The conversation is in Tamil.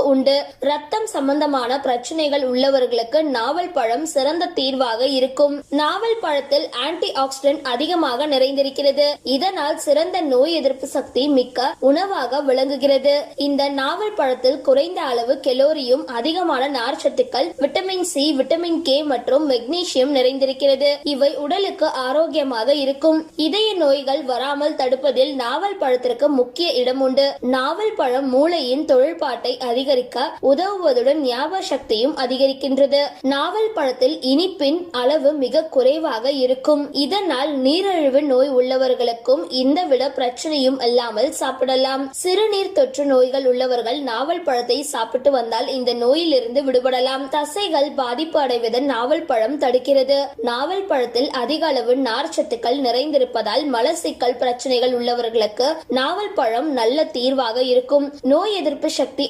உண்டு. ரத்தம் சம்பந்தமான பிரச்சனைகள் உள்ளவர்களுக்கு நாவல் பழம் சிறந்த தீர்வாக இருக்கும். நாவல் பழத்தில் ஆன்டி ஆக்சிடென்ட் அதிகமாக நிறைந்திருக்கிறது. இதனால் சிறந்த நோய் எதிர்ப்பு சக்தி மிக்க உணவாக விளங்குகிறது. இந்த நாவல் பழத்தில் குறைந்த அளவு கெலோரியும் அதிகமான நார்ச்சத்துக்கள், விட்டமின் சி, விட்டமின் கே மற்றும் மெக்னீசியம் நிறைந்திருக்கிறது. இவை உடலுக்கு ஆரோக்கியமாக இருக்கும். இதய நோய்கள் வராமல் தடுப்பதில் நாவல் பழத்திற்கு முக்கிய இடம் உண்டு. நாவல் பழம் மூளையின் தொழில்பாட்டை அதிகரிக்க உதவுவதுடன் ஞாபக சக்தியும் அதிகரிக்கின்றது. நாவல் பழத்தில் இனிப்பின் அளவு மிக குறைவாக இருக்கும். இதனால் நீரிழிவு நோய் உள்ளவர்களுக்கும் இந்த விட பிரச்சனையும் இல்லாமல் சாப்பிடலாம். சிறுநீர் தொற்று நோய்கள் உள்ளவர்கள் நாவல் பழத்தை சாப்பிட்டு வந்தால் இந்த நோயிலிருந்து விடுபடலாம். தசைகள் பாதிப்பு அடைவதை நாவல் பழம் தடுக்கிறது. நாவல் பழத்தில் அதிக அளவு நார்ச்சத்துக்கள் நிறைந்திருப்பதால் மலச்சிக்கல் பிரச்சனைகள் உள்ளவர்களுக்கு நாவல் பழம் நல்ல தீர்வாக இருக்கும். நோய் எதிர்ப்பு சக்தி